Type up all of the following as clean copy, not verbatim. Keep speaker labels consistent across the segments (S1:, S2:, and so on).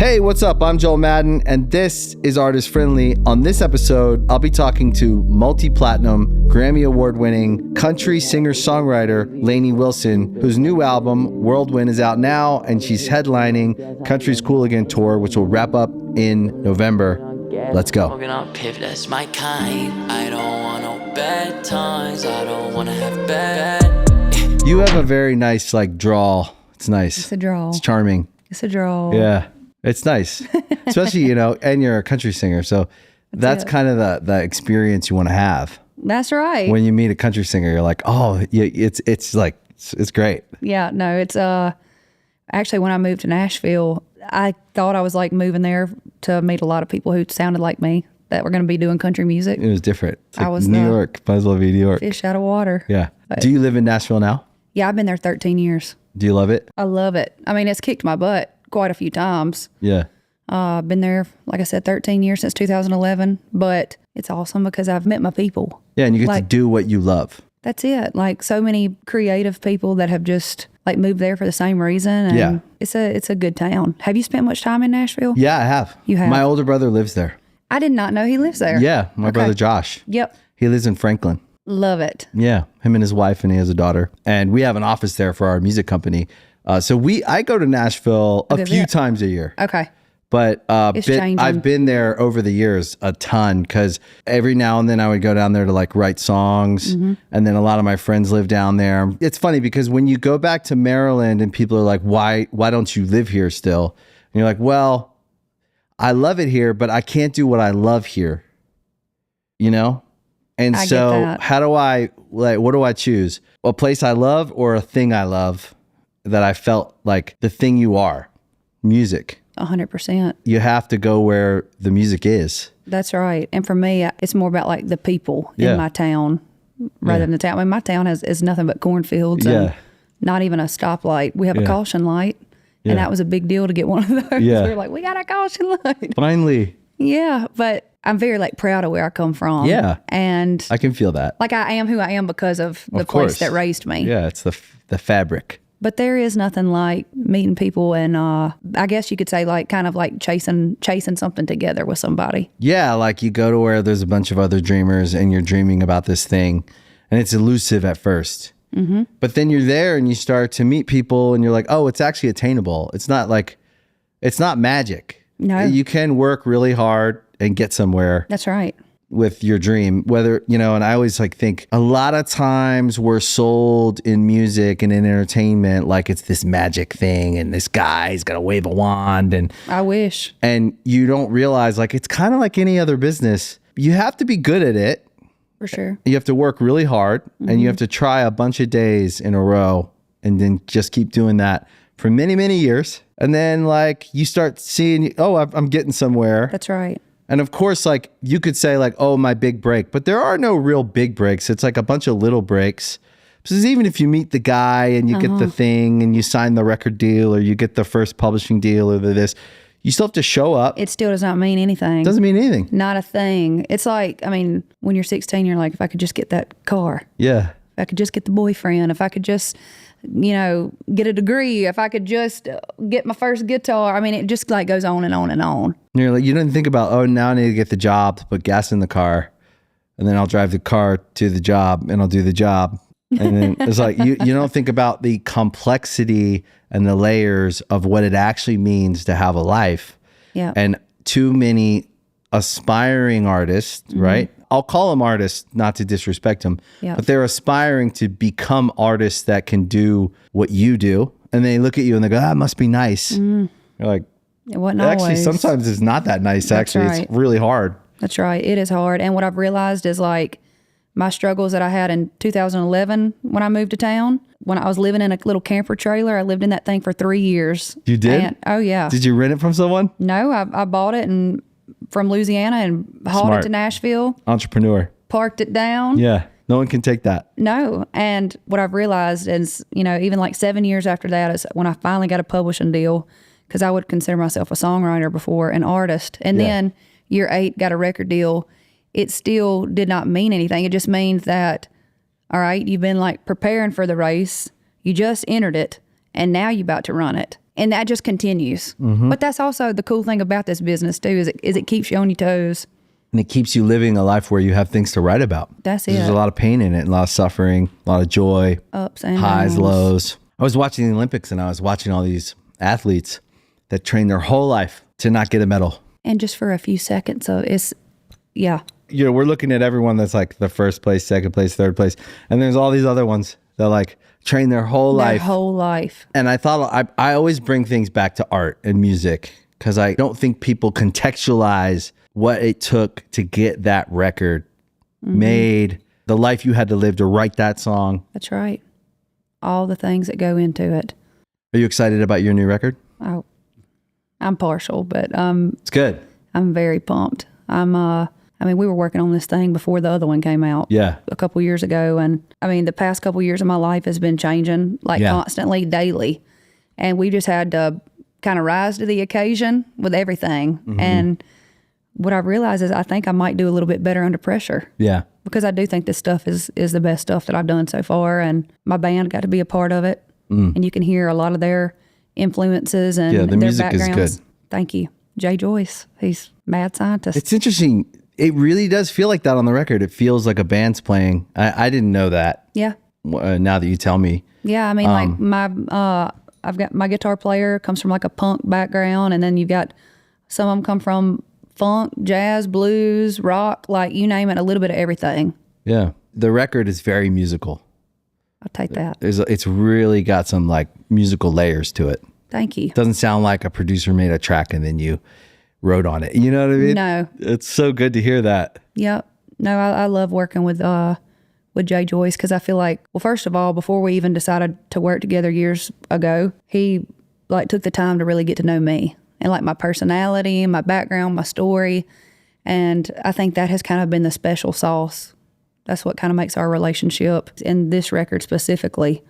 S1: Hey, what's up? I'm Joel Madden, and this is Artist Friendly. On this episode, I'll be talking to multi-platinum, Grammy award-winning country singer-songwriter Lainey Wilson, whose new album, Whirlwind, is out now, and she's headlining Country's Cool Again tour, which will wrap up in November. Let's go.
S2: That's my kind. I don't want no bad times. I don't want to have bad.
S1: You have a very nice, drawl. It's nice.
S3: It's a drawl.
S1: It's charming.
S3: It's a drawl.
S1: Yeah. It's nice, especially, and you're a country singer. So that's kind of the experience you want to have.
S3: That's right.
S1: When you meet a country singer, you're like, oh, yeah, it's great.
S3: Yeah, no, it's actually when I moved to Nashville, I thought I was moving there to meet a lot of people who sounded like me that were going to be doing country music.
S1: It was different. It's
S3: I was
S1: New York. Might as well be New York.
S3: Fish out of water.
S1: Yeah.
S3: But,
S1: do you live in Nashville now?
S3: Yeah, I've been there 13 years.
S1: Do you love it?
S3: I love it. I mean, it's kicked my butt quite a few times.
S1: Yeah.
S3: I've been there, like I said, 13 years since 2011, but it's awesome because I've met my people.
S1: Yeah, and you get to do what you love.
S3: That's it. So many creative people that have just moved there for the same reason. And
S1: yeah.
S3: It's a good town. Have you spent much time in Nashville?
S1: Yeah, I have.
S3: You have?
S1: My older brother lives there.
S3: I did not know he lives there.
S1: Yeah, my brother Josh.
S3: Yep.
S1: He lives in Franklin.
S3: Love it.
S1: Yeah, him and his wife, and he has a daughter. And we have an office there for our music company. So I go to Nashville a few times a year.
S3: Okay.
S1: But I've been there over the years a ton because every now and then I would go down there to write songs. Mm-hmm. And then a lot of my friends live down there. It's funny because when you go back to Maryland and people are like, why don't you live here still? And you're like, well, I love it here, but I can't do what I love here. And so how do what do I choose? A place I love or a thing I love that I felt like the thing you are, music.
S3: 100%.
S1: You have to go where the music is.
S3: That's right. And for me, it's more about the people in my town rather than the town. I mean, my town is nothing but cornfields and not even a stoplight. We have a caution light, and that was a big deal to get one of those.
S1: Yeah.
S3: We were like, we got a caution light.
S1: Finally.
S3: Yeah, but I'm very proud of where I come from.
S1: Yeah.
S3: And
S1: I can feel that.
S3: I am who I am because of the place that raised me.
S1: Yeah, it's the fabric.
S3: But there is nothing like meeting people and I guess you could say chasing something together with somebody.
S1: Yeah, you go to where there's a bunch of other dreamers and you're dreaming about this thing and it's elusive at first. Mm-hmm. But then you're there and you start to meet people and you're like, oh, it's actually attainable. It's not it's not magic.
S3: No.
S1: You can work really hard and get somewhere.
S3: That's right.
S1: With your dream, whether, and I always think a lot of times we're sold in music and in entertainment like it's this magic thing and this guy's got to wave a wand and
S3: I wish.
S1: And you don't realize it's kind of like any other business. You have to be good at it.
S3: For sure.
S1: You have to work really hard and you have to try a bunch of days in a row and then just keep doing that for many, many years. And then you start seeing, oh, I'm getting somewhere.
S3: That's right.
S1: And of course, you could say oh, my big break, but there are no real big breaks. It's a bunch of little breaks. Because even if you meet the guy and you get the thing and you sign the record deal or you get the first publishing deal or this, you still have to show up.
S3: It still does not mean anything.
S1: It doesn't mean anything.
S3: Not a thing. It's when you're 16, you're like, if I could just get that car.
S1: Yeah.
S3: If I could just get the boyfriend. If I could just, get a degree. If I could just get my first guitar. I mean, it just goes on and on and on.
S1: You're you didn't think about, oh, now I need to get the job to put gas in the car. And then I'll drive the car to the job and I'll do the job. And then it's you don't think about the complexity and the layers of what it actually means to have a life.
S3: Yeah.
S1: And too many aspiring artists, right? I'll call them artists, not to disrespect them, but they're aspiring to become artists that can do what you do. And they look at you and they go, it must be nice. You're like,
S3: it wasn't
S1: actually,
S3: always.
S1: sometimes it's not that nice.
S3: That's
S1: actually,
S3: right.
S1: It's really hard.
S3: That's right. It is hard. And what I've realized is my struggles that I had in 2011 when I moved to town, when I was living in a little camper trailer, I lived in that thing for 3 years.
S1: You did?
S3: Oh, yeah.
S1: Did you rent it from someone?
S3: No, I bought it from Louisiana and hauled it to Nashville.
S1: Entrepreneur.
S3: Parked it down.
S1: Yeah. No one can take that.
S3: No. And what I've realized is, even 7 years after that is when I finally got a publishing deal, because I would consider myself a songwriter before, an artist. And then year 8, got a record deal. It still did not mean anything. It just means that, all right, you've been preparing for the race. You just entered it and now you're about to run it. And that just continues. But that's also the cool thing about this business too, is it keeps you on your toes.
S1: And it keeps you living a life where you have things to write about.
S3: That's it.
S1: There's a lot of pain in it, a lot of suffering, a lot of joy,
S3: ups and
S1: highs,
S3: downs.
S1: lows. I was watching the Olympics and I was watching all these athletes that train their whole life to not get a medal.
S3: And just for a few seconds, so
S1: We're looking at everyone that's like the first place, second place, third place. And there's all these other ones that like train their whole life. And I thought, I always bring things back to art and music because I don't think people contextualize what it took to get that record made, the life you had to live to write that song.
S3: That's right. All the things that go into it.
S1: Are you excited about your new record?
S3: Oh, I'm partial, but
S1: It's good.
S3: I'm very pumped. We were working on this thing before the other one came out.
S1: Yeah.
S3: A couple years ago, and the past couple years of my life has been changing constantly, daily, and we just had to kind of rise to the occasion with everything. And what I realized is I think I might do a little bit better under pressure.
S1: Yeah.
S3: Because I do think this stuff is the best stuff that I've done so far, and my band got to be a part of it, and you can hear a lot of their influences and
S1: the
S3: their
S1: music
S3: backgrounds.
S1: is good.
S3: Thank you. Jay Joyce, he's mad scientist.
S1: It's interesting. It really does feel like that on the record. It feels like a band's playing. I didn't know that.
S3: Yeah.
S1: Now that you tell me.
S3: Yeah, I've got my guitar player comes from like a punk background, and then you've got some of them come from funk, jazz, blues, rock, like you name it, a little bit of everything.
S1: Yeah. The record is very musical.
S3: I'll take that.
S1: It's really got some like musical layers to it.
S3: Thank you.
S1: It doesn't sound like a producer made a track and then you wrote on it. You know what I mean?
S3: No.
S1: It's so good to hear that.
S3: Yep. No, I love working with Jay Joyce because I feel like, well, first of all, before we even decided to work together years ago, he like took the time to really get to know me and like my personality, my background, my story. And I think that has kind of been the special sauce. That's what kind of makes our relationship, and this record specifically,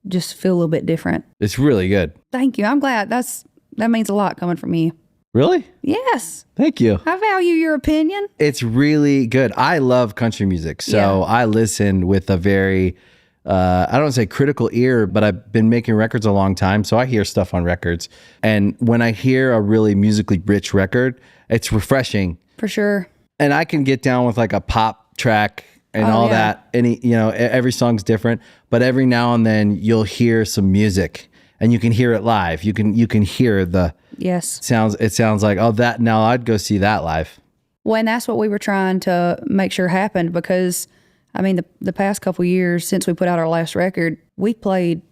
S3: just feel a little bit different.
S1: It's really good.
S3: Thank you. I'm glad. That means a lot coming from you.
S1: Really?
S3: Yes.
S1: Thank you.
S3: I value your opinion.
S1: It's really good. I love country music. So I listen with a very, I don't want to say critical ear, but I've been making records a long time. So I hear stuff on records. And when I hear a really musically rich record, it's refreshing.
S3: For sure.
S1: And I can get down with like a pop track and all that. Every song's different, but every now and then you'll hear some music and you can hear it live. You can hear the it sounds like, now I'd go see that live.
S3: Well, and that's what we were trying to make sure happened because the past couple years since we put out our last record, we played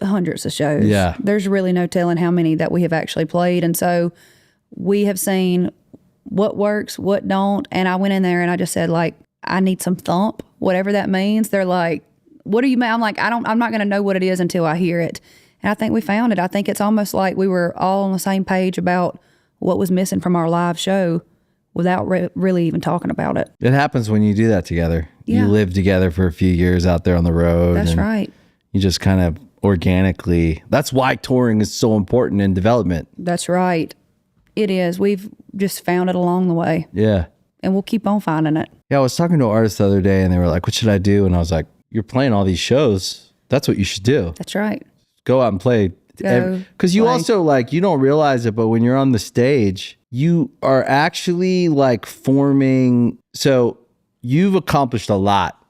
S3: hundreds of shows.
S1: Yeah.
S3: There's really no telling how many that we have actually played. And so we have seen what works, what don't. And I went in there and I just said, like, I need some thump, whatever that means. They're like, what do you mean? I'm like, I'm not going to know what it is until I hear it. And I think we found it. I think it's almost like we were all on the same page about what was missing from our live show without really even talking about it.
S1: It happens when you do that together.
S3: Yeah.
S1: You live together for a few years out there on the road.
S3: That's right.
S1: You just kind of organically, that's why touring is so important in development.
S3: That's right. It is. We've just found it along the way.
S1: Yeah.
S3: And we'll keep on finding it.
S1: Yeah, I was talking to an artist the other day and they were like, what should I do? And I was like, you're playing all these shows. That's what you should do.
S3: That's right.
S1: Go out and play. Because you also like, you don't realize it, but when you're on the stage, you are actually like forming. So you've accomplished a lot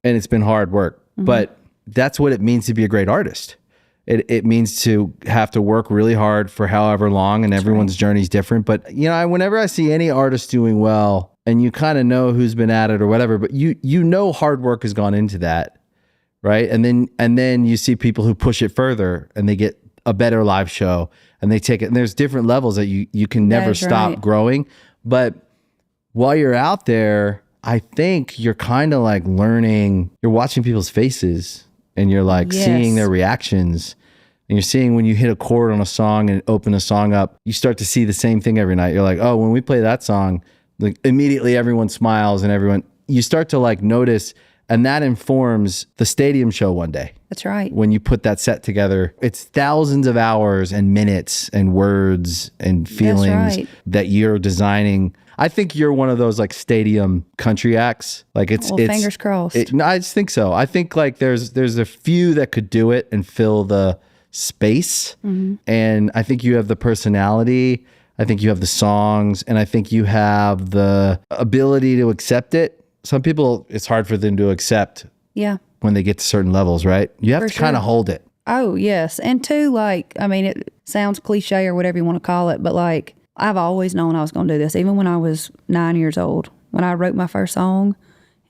S1: and it's been hard work, but that's what it means to be a great artist. It means to have to work really hard for however long, and everyone's journey is different. But whenever I see any artist doing well, and you kind of know who's been at it or whatever, but you know hard work has gone into that, right? And then you see people who push it further, and they get a better live show, and they take it. And there's different levels that you can never stop growing. But while you're out there, I think you're kind of like learning. You're watching people's faces, and you're like seeing their reactions. And you're seeing when you hit a chord on a song and open a song up, you start to see the same thing every night. You're like, oh, when we play that song, like immediately everyone smiles and you start to like notice, and that informs the stadium show one day.
S3: That's right.
S1: When you put that set together, it's thousands of hours and minutes and words and feelings that you're designing. I think you're one of those like stadium country acts. Like it's
S3: fingers crossed.
S1: No, I just think so. I think like there's a few that could do it and fill the space. And I think you have the personality. I think you have the songs, and I think you have the ability to accept it. Some people, it's hard for them to accept when they get to certain levels, right? You have to kind of hold it.
S3: Oh, yes. And two, like, I mean, it sounds cliche or whatever you want to call it, but like, I've always known I was going to do this. Even when I was 9 years old, when I wrote my first song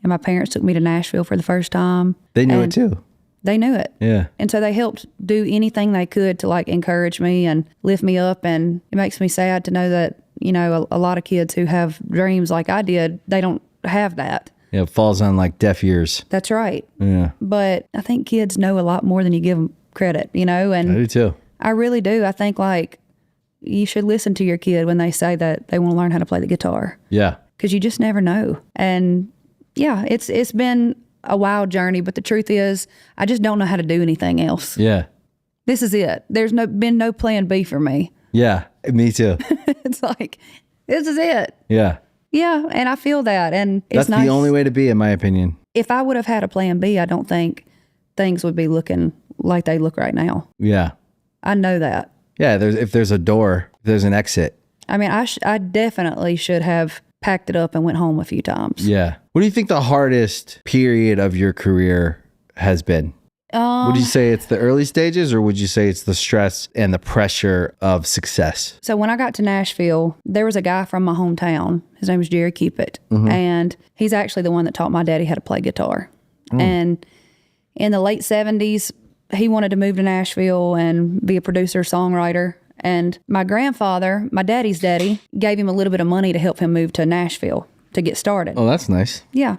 S3: and my parents took me to Nashville for the first time.
S1: They knew it too.
S3: They knew it.
S1: Yeah.
S3: And so they helped do anything they could to like encourage me and lift me up. And it makes me sad to know that, you know, a lot of kids who have dreams like I did, they don't have that.
S1: Yeah, it falls on like deaf ears.
S3: That's right.
S1: Yeah.
S3: But I think kids know a lot more than you give them credit, you know? And
S1: I do too.
S3: I really do. I think like you should listen to your kid when they say that they want to learn how to play the guitar.
S1: Yeah.
S3: Because you just never know. And yeah, it's been a wild journey, but the truth is I just don't know how to do anything else.
S1: Yeah.
S3: This is it. There's been no plan B for me.
S1: Yeah, me too.
S3: It's like, this is it.
S1: Yeah.
S3: Yeah, and I feel that. And it's
S1: That's
S3: nice.
S1: the only way to be, in my opinion.
S3: If I would have had a plan B, I don't think things would be looking like they look right now.
S1: Yeah.
S3: I know that.
S1: Yeah, if there's a door, there's an exit.
S3: I mean, I definitely should have packed it up and went home a few times.
S1: Yeah. What do you think the hardest period of your career has been? Would you say it's the early stages, or would you say it's the stress and the pressure of success?
S3: So when I got to Nashville, there was a guy from my hometown. His name was Jerry Cupid. And he's actually the one that taught my daddy how to play guitar. And in the late 70s, he wanted to move to Nashville and be a producer, songwriter. And my grandfather, my daddy's daddy, gave him a little bit of money to help him move to Nashville to get started.
S1: Oh, that's nice.
S3: Yeah.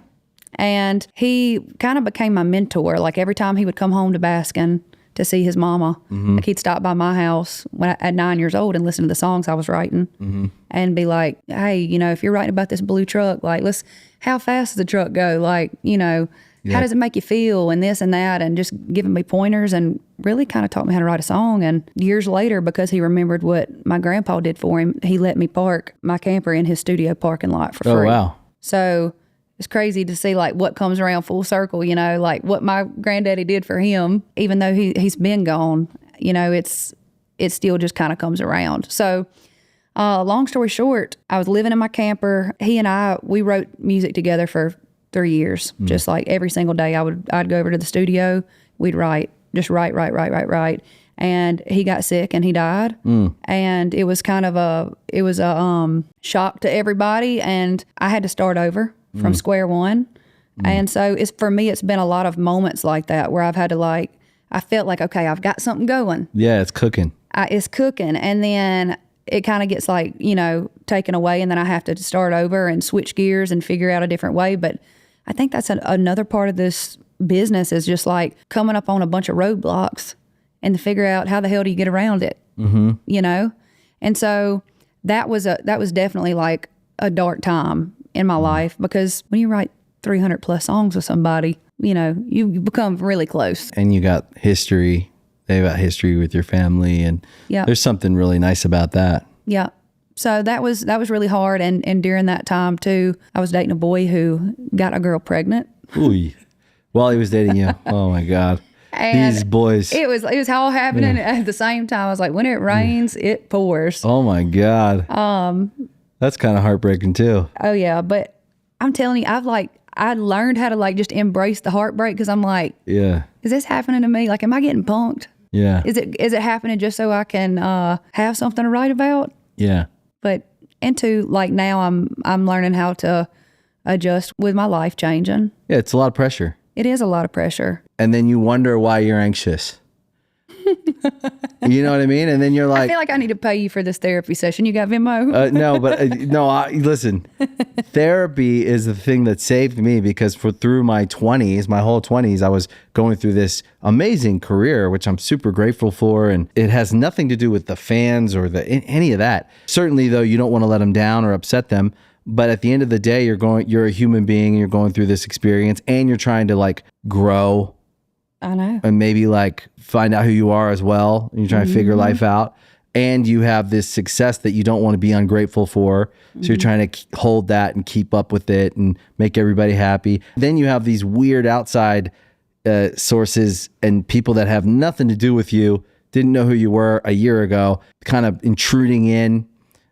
S3: And he kind of became my mentor. Like every time he would come home to Baskin to see his mama, like he'd stop by my house at 9 years old and listen to the songs I was writing and be like, hey, you know, if you're writing about this blue truck, like how fast does the truck go? Like, you know, how does it make you feel and this and that, and just giving me pointers and really kind of taught me how to write a song. And years later, because he remembered what my grandpa did for him, he let me park my camper in his studio parking lot for free.
S1: Oh, wow.
S3: So it's crazy to see like what comes around full circle, you know, like what my granddaddy did for him, even though he's been gone, you know, it still just kind of comes around. So long story short, I was living in my camper. He and we wrote music together for 3 years. Just like every single day I'd go over to the studio, we'd write. And he got sick and he died. And it was kind of a shock to everybody. And I had to start over from square one. And so for me, it's been a lot of moments like that where I've had to I felt like, okay, I've got something going.
S1: Yeah, it's cooking.
S3: It's cooking. And then it kind of gets like, you know, taken away. And then I have to start over and switch gears and figure out a different way. But I think that's another part of this business is just like coming up on a bunch of roadblocks and to figure out how the hell do you get around it, you know? And so that was definitely like a dark time in my life, because when you write 300 plus songs with somebody, you know, you become really close.
S1: And you got history. They got history with your family, and there's something really nice about that.
S3: Yeah. So that was really hard. And during that time too, I was dating a boy who got a girl pregnant.
S1: Ooh. While he was dating you. Oh my God.
S3: And
S1: these boys.
S3: It was all happening at the same time. I was like, when it rains, it pours.
S1: Oh my God. That's kind of heartbreaking too.
S3: Oh yeah. But I'm telling you, I learned how to like just embrace the heartbreak, because I'm like, is this happening to me? Like, am I getting punked?
S1: Yeah.
S3: Is it happening just so I can have something to write about?
S1: Yeah.
S3: But into like now I'm learning how to adjust with my life changing.
S1: Yeah, it's a lot of pressure.
S3: It is a lot of pressure.
S1: And then you wonder why you're anxious. You know what I mean? And then you're like,
S3: I feel like I need to pay you for this therapy session. You got Venmo?
S1: No, listen, therapy is the thing that saved me, because through my 20s, my whole 20s, I was going through this amazing career, which I'm super grateful for. And it has nothing to do with the fans or any of that. Certainly though, you don't want to let them down or upset them. But at the end of the day, you're a human being, and you're going through this experience, and you're trying to like grow.
S3: I know.
S1: And maybe like find out who you are as well. And you're trying to figure life out. And you have this success that you don't want to be ungrateful for. So you're trying to hold that and keep up with it and make everybody happy. Then you have these weird outside sources and people that have nothing to do with you didn't know who you were a year ago, kind of intruding in.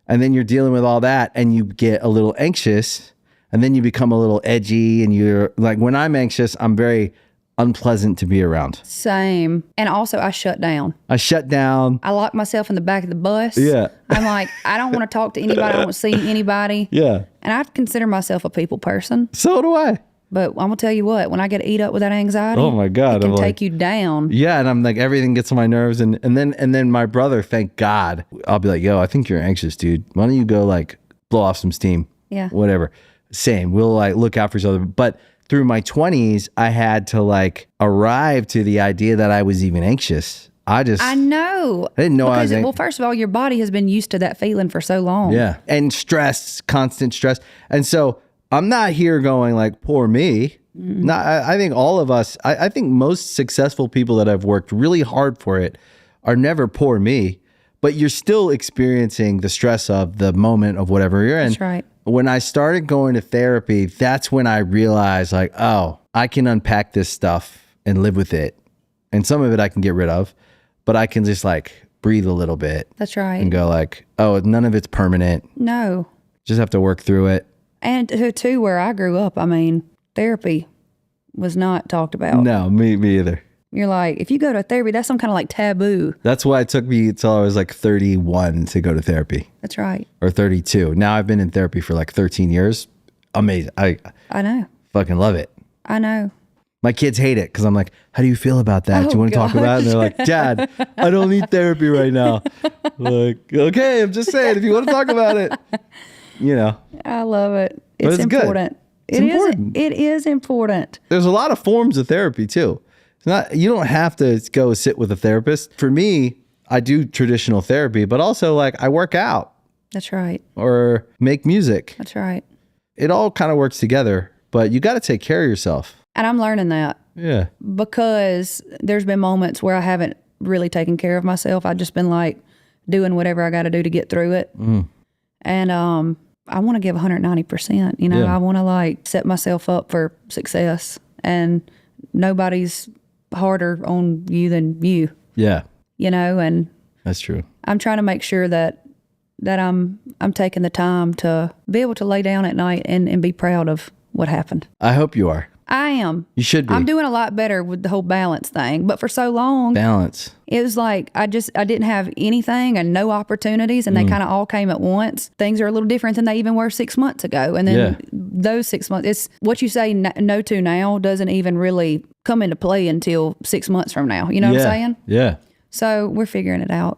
S1: And then you're dealing with all that and you get a little anxious and then you become a little edgy and you're like, when I'm anxious, I'm very unpleasant to be around.
S3: Same. And also I shut down.
S1: I
S3: lock myself in the back of the bus.
S1: Yeah.
S3: I'm like, I don't want to talk to anybody. I don't want to see anybody.
S1: Yeah.
S3: And I consider myself a people person.
S1: So do I.
S3: But I'm going to tell you what, when I get eat up with that anxiety,
S1: oh my God,
S3: it can take you down.
S1: Yeah. And I'm like, everything gets on my nerves. And then my brother, thank God, I'll be like, yo, I think you're anxious, dude. Why don't you go like blow off some steam?
S3: Yeah.
S1: Whatever. Same. We'll like look out for each other. But through my 20s, I had to like arrive to the idea that I was even anxious. I
S3: know.
S1: I didn't know I was
S3: well, first of all, your body has been used to that feeling for so long.
S1: Yeah. And stress, constant stress. And so I'm not here going like, poor me. No, I think all of us, I think most successful people that I've worked really hard for it are never poor me, but you're still experiencing the stress of the moment of whatever you're in.
S3: That's right.
S1: When I started going to therapy, that's when I realized like, oh, I can unpack this stuff and live with it. And some of it I can get rid of, but I can just like breathe a little bit.
S3: That's right.
S1: And go like, oh, none of it's permanent.
S3: No.
S1: Just have to work through it.
S3: And too, where I grew up, I mean, therapy was not talked about.
S1: No, me either.
S3: You're like, if you go to therapy, that's some kind of like taboo.
S1: That's why it took me until I was like 31 to go to therapy.
S3: That's right.
S1: Or 32. Now I've been in therapy for like 13 years. Amazing. I
S3: know.
S1: Fucking love it.
S3: I know.
S1: My kids hate it because I'm like, how do you feel about that? Do you want to talk about it? And they're like, Dad, I don't need therapy right now. Like, okay, I'm just saying, if you want to talk about it, you know.
S3: I love it. It's important.
S1: It's important.
S3: It is important.
S1: There's a lot of forms of therapy too. It's not, you don't have to go sit with a therapist. For me, I do traditional therapy, but also like I work out.
S3: That's right.
S1: Or make music.
S3: That's right.
S1: It all kind of works together, but you got to take care of yourself.
S3: And I'm learning that.
S1: Yeah.
S3: Because there's been moments where I haven't really taken care of myself. I've just been like doing whatever I got to do to get through it. And I want to give 190%. You know, I want to like set myself up for success. And nobody's harder on you than you.
S1: Yeah.
S3: You know, and
S1: that's true.
S3: I'm trying to make sure that I'm taking the time to be able to lay down at night and be proud of what happened.
S1: I hope you are.
S3: I am.
S1: You should be.
S3: I'm doing a lot better with the whole balance thing. But for so long, it was like I didn't have anything and no opportunities, and they kind of all came at once. Things are a little different than they even were 6 months ago. And then those 6 months, it's what you say no to now doesn't even really come into play until 6 months from now. You know what I'm saying?
S1: Yeah.
S3: So we're figuring it out.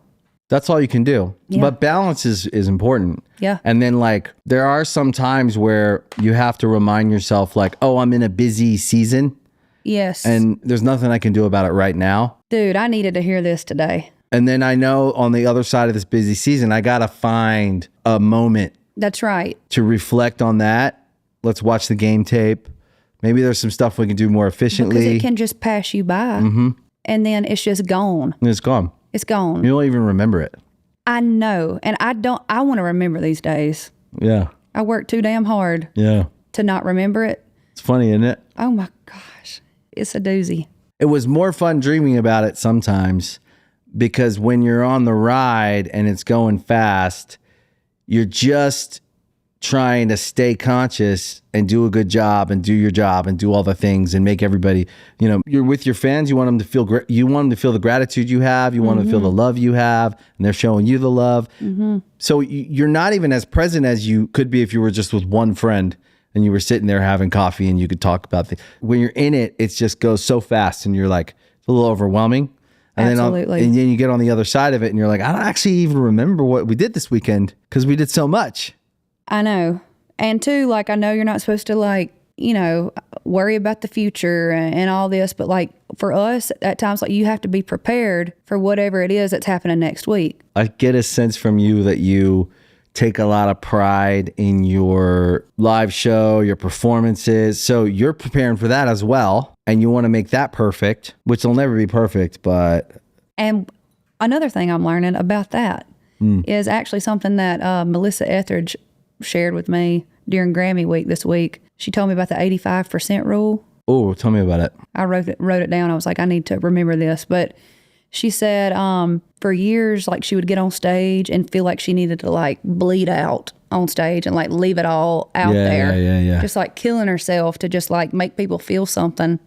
S1: That's all you can do. Yeah. But balance is important.
S3: Yeah.
S1: And then like there are some times where you have to remind yourself like, oh, I'm in a busy season.
S3: Yes.
S1: And there's nothing I can do about it right now.
S3: Dude, I needed to hear this today.
S1: And then I know on the other side of this busy season, I got to find a moment.
S3: That's right.
S1: To reflect on that. Let's watch the game tape. Maybe there's some stuff we can do more efficiently.
S3: Because it can just pass you by. And then it's just gone.
S1: And it's gone.
S3: It's gone.
S1: You don't even remember it.
S3: I know. And I want to remember these days.
S1: Yeah.
S3: I work too damn hard.
S1: Yeah.
S3: To not remember it.
S1: It's funny, isn't it?
S3: Oh my gosh. It's a doozy.
S1: It was more fun dreaming about it sometimes because when you're on the ride and it's going fast, you're just trying to stay conscious and do a good job and do your job and do all the things and make everybody, you know, you're with your fans. You want them to feel great. You want them to feel the gratitude you have. You want them to feel the love you have, and they're showing you the love. So you're not even as present as you could be if you were just with one friend and you were sitting there having coffee and you could talk about things. When you're in it, it just goes so fast and you're like, it's a little overwhelming. And
S3: Absolutely.
S1: then you get on the other side of it and you're like, I don't actually even remember what we did this weekend because we did so much.
S3: I know. And two, like, I know you're not supposed to, like, you know, worry about the future and all this, but like for us at times, like you have to be prepared for whatever it is that's happening next week.
S1: I get a sense from you that you take a lot of pride in your live show, your performances. So you're preparing for that as well. And you want to make that perfect, which will never be perfect, but.
S3: And another thing I'm learning about that is actually something that Melissa Etheridge shared with me during Grammy week this week. She told me about the 85% rule.
S1: Oh, tell me about it.
S3: I wrote it down. I was like, I need to remember this. But She said for years, like she would get on stage and feel like she needed to like bleed out on stage and like leave it all out there.
S1: Yeah.
S3: Just like killing herself to just like make people feel something.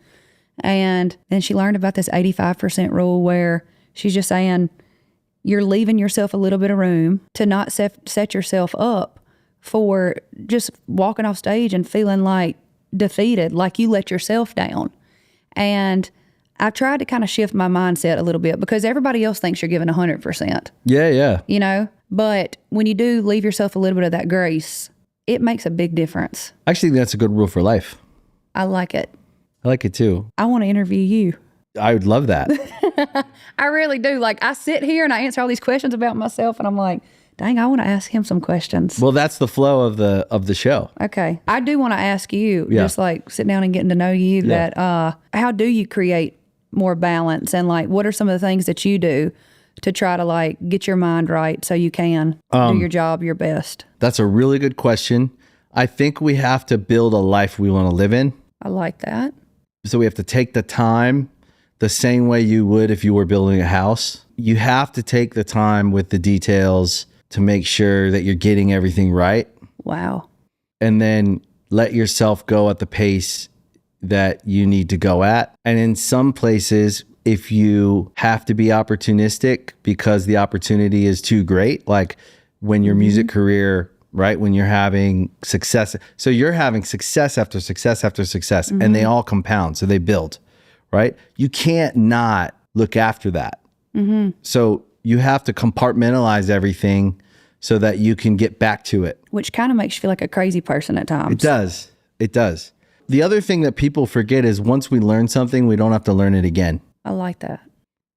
S3: And then she learned about this 85% rule where she's just saying you're leaving yourself a little bit of room to not set yourself up for just walking off stage and feeling like defeated, like you let yourself down. And I've tried to kind of shift my mindset a little bit because everybody else thinks you're giving 100%.
S1: Yeah.
S3: You know, but when you do leave yourself a little bit of that grace, it makes a big difference.
S1: Actually, that's a good rule for life.
S3: I like it.
S1: I like it too.
S3: I want to interview you.
S1: I would love that.
S3: I really do. Like I sit here and I answer all these questions about myself and I'm like, dang, I want to ask him some questions.
S1: Well, that's the flow of the show.
S3: Okay. I do want to ask you, just like sit down and getting to know you, that how do you create more balance, and like what are some of the things that you do to try to like get your mind right so you can do your job your best?
S1: That's a really good question. I think we have to build a life we want to live in.
S3: I like that.
S1: So we have to take the time the same way you would if you were building a house. You have to take the time with the details to make sure that you're getting everything right.
S3: Wow.
S1: And then let yourself go at the pace that you need to go at. And in some places, if you have to be opportunistic because the opportunity is too great, like when your music career, right, when you're having success. So you're having success after success after success, and they all compound. So they build, right? You can't not look after that. So you have to compartmentalize everything so that you can get back to it.
S3: Which kind of makes you feel like a crazy person at times.
S1: It does. It does. The other thing that people forget is once we learn something, we don't have to learn it again.
S3: I like that.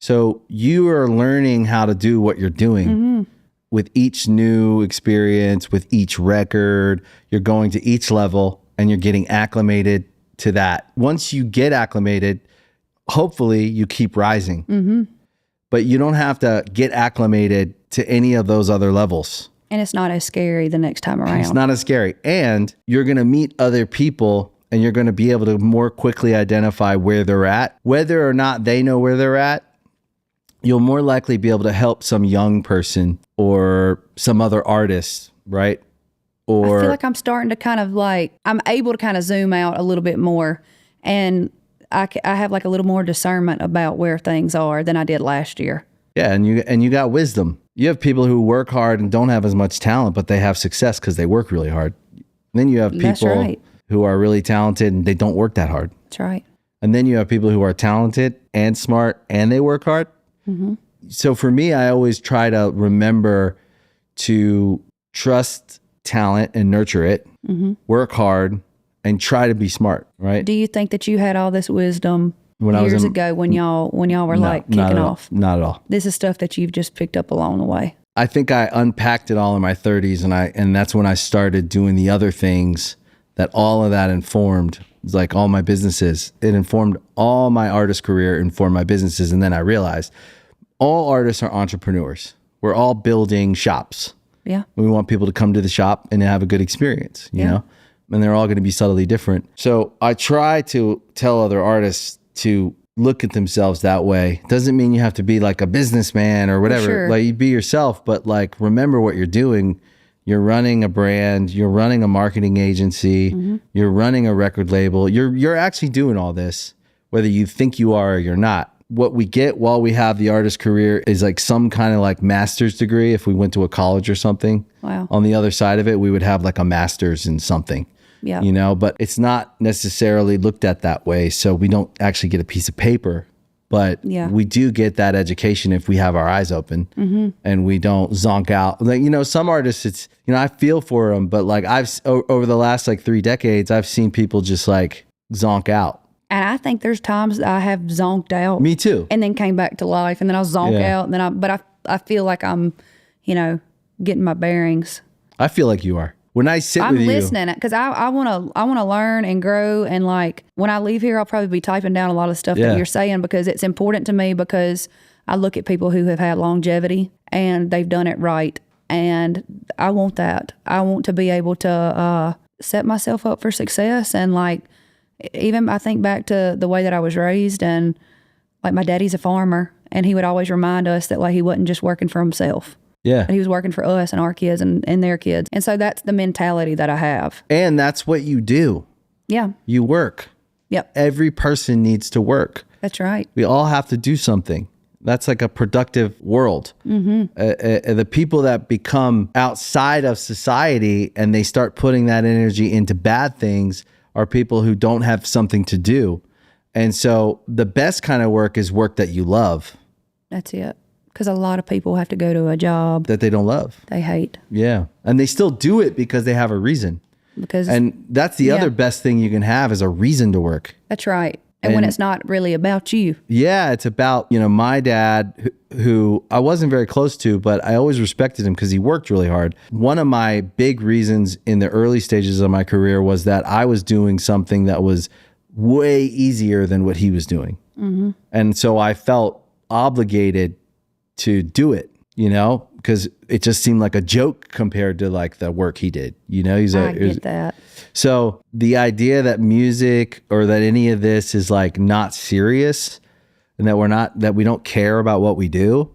S1: So you are learning how to do what you're doing with each new experience, with each record. You're going to each level and you're getting acclimated to that. Once you get acclimated, hopefully you keep rising. But you don't have to get acclimated to any of those other levels.
S3: And it's not as scary the next time around.
S1: It's not as scary. And you're going to meet other people and you're going to be able to more quickly identify where they're at. Whether or not they know where they're at, you'll more likely be able to help some young person or some other artist, right? Or
S3: I feel like I'm starting to kind of like, I'm able to kind of zoom out a little bit more. And I have like a little more discernment about where things are than I did last year.
S1: Yeah, and you got wisdom. You have people who work hard and don't have as much talent, but they have success because they work really hard. And then you have people who are really talented and they don't work that hard.
S3: That's right.
S1: And then you have people who are talented and smart and they work hard. So for me, I always try to remember to trust talent and nurture it, work hard, and try to be smart, right?
S3: Do you think that you had all this wisdom years ago when y'all were like kicking off?
S1: Not at all.
S3: This is stuff that you've just picked up along the way.
S1: I think I unpacked it all in my 30s, and that's when I started doing the other things that all of that informed. It's like all my businesses. It informed all my artist career, informed my businesses, and then I realized all artists are entrepreneurs. We're all building shops.
S3: Yeah.
S1: We want people to come to the shop and have a good experience, you know? And they're all going to be subtly different. So I try to tell other artists to look at themselves that way. Doesn't mean you have to be like a businessman or whatever.
S3: Sure.
S1: Like you be yourself, but like remember what you're doing. You're running a brand, you're running a marketing agency, you're running a record label. You're actually doing all this, whether you think you are or you're not. What we get while we have the artist career is like some kind of like master's degree. If we went to a college or something, on the other side of it, we would have like a master's in something.
S3: Yeah.
S1: You know, but it's not necessarily looked at that way. So we don't actually get a piece of paper, but we do get that education if we have our eyes open and we don't zonk out. Like, you know, some artists, it's, you know, I feel for them, but like over the last like 3 decades, I've seen people just like zonk out.
S3: And I think there's times that I have zonked out.
S1: Me too.
S3: And then came back to life and then I'll zonk out and then but I feel like I'm, you know, getting my bearings.
S1: I feel like you are. When I sit with you,
S3: I'm listening because I want to learn and grow, and like when I leave here, I'll probably be typing down a lot of stuff that you're saying because it's important to me, because I look at people who have had longevity and they've done it right, and I want that. I want to be able to set myself up for success, and like even I think back to the way that I was raised, and Like my daddy's a farmer, and he would always remind us that like he wasn't just working for himself.
S1: Yeah.
S3: But he was working for us and our kids and their kids. And so that's the mentality that I have.
S1: And that's what you do.
S3: Yeah.
S1: You work.
S3: Yep.
S1: Every person needs to work.
S3: That's right.
S1: We all have to do something. That's like a productive world. The people that become outside of society and they start putting that energy into bad things are people who don't have something to do. And so the best kind of work is work that you love.
S3: That's it. Because a lot of people have to go to a job
S1: that they don't love.
S3: They hate.
S1: Yeah. And they still do it because they have a reason. And that's the other best thing you can have is a reason to work.
S3: That's right. And when it's not really about you.
S1: Yeah, it's about, my dad, who I wasn't very close to, but I always respected him because he worked really hard. One of my big reasons in the early stages of my career was that I was doing something that was way easier than what he was doing. And so I felt obligated to do it, because it just seemed like a joke compared to like the work he did. I get that. So the idea that music or that any of this is like not serious and that we don't care about what we do,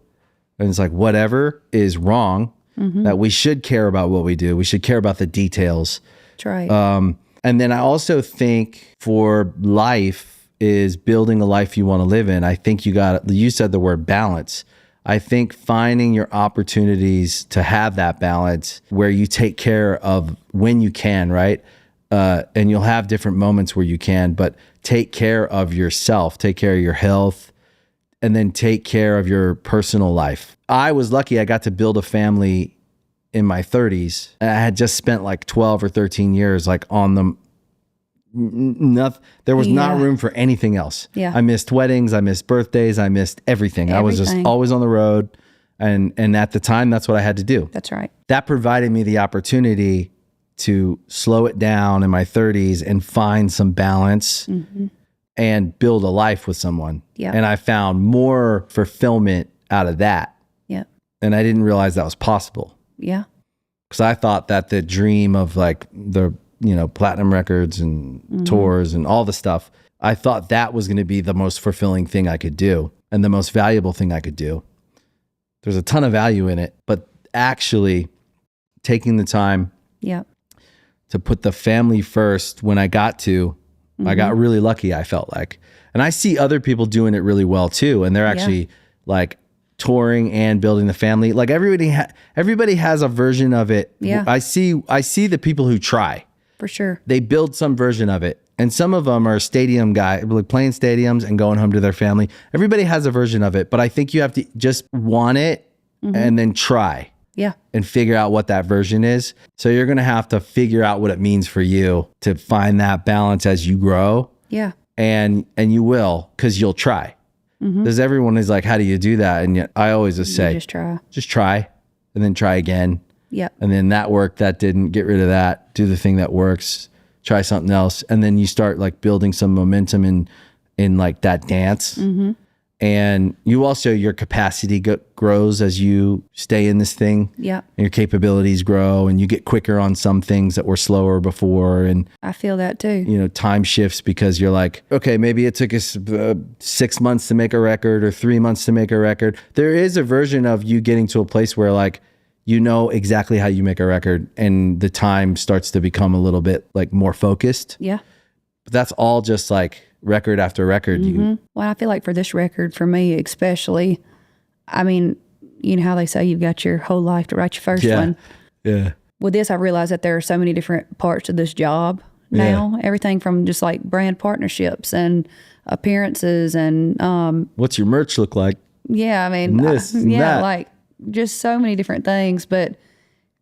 S1: and it's like whatever is wrong, that we should care about what we do. We should care about the details.
S3: That's right.
S1: And then I also think for life is building a life you want to live in. I think you said the word balance. I think finding your opportunities to have that balance where you take care of when you can, right? And you'll have different moments where you can, but take care of yourself, take care of your health, and then take care of your personal life. I was lucky I got to build a family in my 30s. And I had just spent like 12 or 13 years like on them. There was not room for anything else.
S3: Yeah.
S1: I missed weddings. I missed birthdays. I missed everything. I was just always on the road. And at the time, that's what I had to do.
S3: That's right.
S1: That provided me the opportunity to slow it down in my 30s and find some balance and build a life with someone.
S3: Yeah.
S1: And I found more fulfillment out of that.
S3: Yeah.
S1: And I didn't realize that was possible.
S3: Yeah.
S1: Because I thought that the dream of like the platinum records and tours and all the stuff, I thought that was going to be the most fulfilling thing I could do and the most valuable thing I could do. There's a ton of value in it, but actually taking the time to put the family first when I got to, I got really lucky, I felt like. And I see other people doing it really well too. And they're actually like touring and building the family. Like everybody has a version of it.
S3: Yeah.
S1: I see the people who try.
S3: For sure.
S1: They build some version of it. And some of them are stadium guys, like playing stadiums and going home to their family. Everybody has a version of it, but I think you have to just want it and then try.
S3: Yeah.
S1: And figure out what that version is. So you're going to have to figure out what it means for you to find that balance as you grow.
S3: Yeah.
S1: And you will, because you'll try. Because everyone is like, how do you do that? And yet I always just say, just try and then try again.
S3: Yeah.
S1: And then that worked, that didn't, get rid of that, do the thing that works, try something else. And then you start like building some momentum in like that dance. And you also, your capacity grows as you stay in this thing.
S3: Yeah.
S1: And your capabilities grow and you get quicker on some things that were slower before. And
S3: I feel that too.
S1: Time shifts because you're like, okay, maybe it took us 6 months to make a record or 3 months to make a record. There is a version of you getting to a place where like, exactly how you make a record and the time starts to become a little bit like more focused.
S3: Yeah.
S1: But that's all just like record after record.
S3: Well, I feel like for this record, for me especially, I mean, you know how they say you've got your whole life to write your first one.
S1: Yeah.
S3: With this, I realized that there are so many different parts of this job now. Everything from just like brand partnerships and appearances and
S1: what's your merch look like?
S3: Yeah, I mean,
S1: that.
S3: like just so many different things. But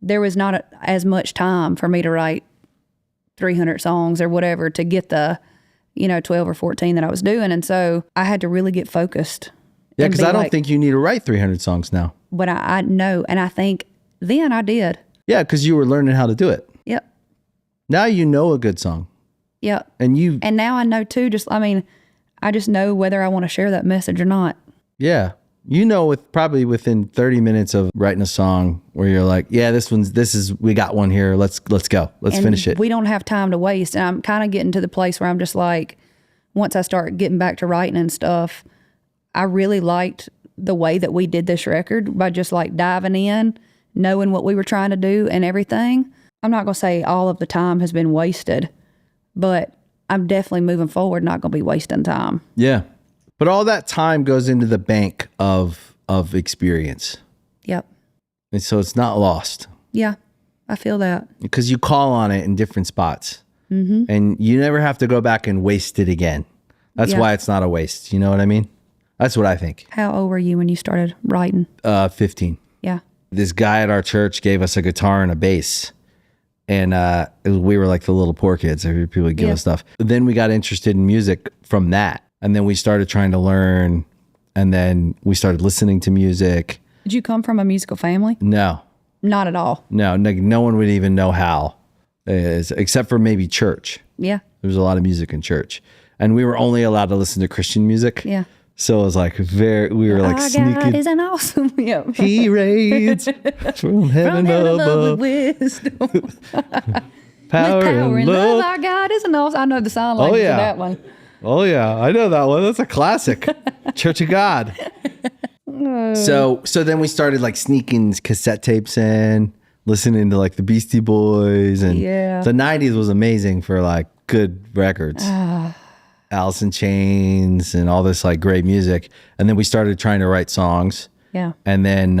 S3: there was not as much time for me to write 300 songs or whatever to get the 12 or 14 that I was doing. And so I had to really get focused.
S1: Yeah, because I don't think you need to write 300 songs now.
S3: But I know, and I think then I did.
S1: Yeah, because you were learning how to do it.
S3: Yep.
S1: Now you know a good song.
S3: Yep.
S1: And
S3: now I know too, I just know whether I want to share that message or not.
S1: Yeah. Probably within 30 minutes of writing a song where you're like, yeah, we got one here. Let's go. Let's finish it.
S3: We don't have time to waste. And I'm kind of getting to the place where I'm just like, once I start getting back to writing and stuff, I really liked the way that we did this record by just like diving in, knowing what we were trying to do and everything. I'm not going to say all of the time has been wasted, but I'm definitely moving forward, not going to be wasting time.
S1: Yeah. But all that time goes into the bank of experience.
S3: Yep.
S1: And so it's not lost.
S3: Yeah, I feel that.
S1: Because you call on it in different spots. Mm-hmm. And you never have to go back and waste it again. That's why it's not a waste. You know what I mean? That's what I think.
S3: How old were you when you started writing?
S1: 15.
S3: Yeah.
S1: This guy at our church gave us a guitar and a bass. And we were like the little poor kids. People would give us stuff. Then we got interested in music from that. And then we started trying to learn. And then we started listening to music.
S3: Did you come from a musical family?
S1: No.
S3: Not at all.
S1: No, no one would even know how, except for maybe church.
S3: Yeah.
S1: There was a lot of music in church. And we were only allowed to listen to Christian music.
S3: Yeah.
S1: So it was like we were like sneaking.
S3: God is an awesome. Yeah.
S1: He reigns from heaven above.
S3: With wisdom.
S1: Power and love.
S3: Our God is an awesome. I know the sign language of that one.
S1: Oh yeah, I know that one. That's a classic. Church of God. So then we started like sneaking cassette tapes in, listening to like the Beastie Boys, and the 90s was amazing for like good records. Alice in Chains and all this like great music. And then we started trying to write songs.
S3: Yeah.
S1: And then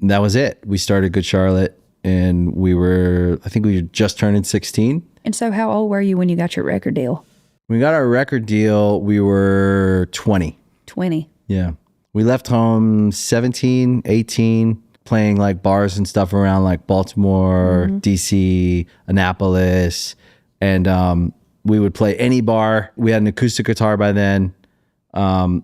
S1: that was it. We started Good Charlotte, and I think we were just turning 16.
S3: And so how old were you when you got your record deal?
S1: When we got our record deal, we were 20.
S3: 20.
S1: Yeah. We left home 17, 18, playing like bars and stuff around like Baltimore, DC, Annapolis. And we would play any bar. We had an acoustic guitar by then,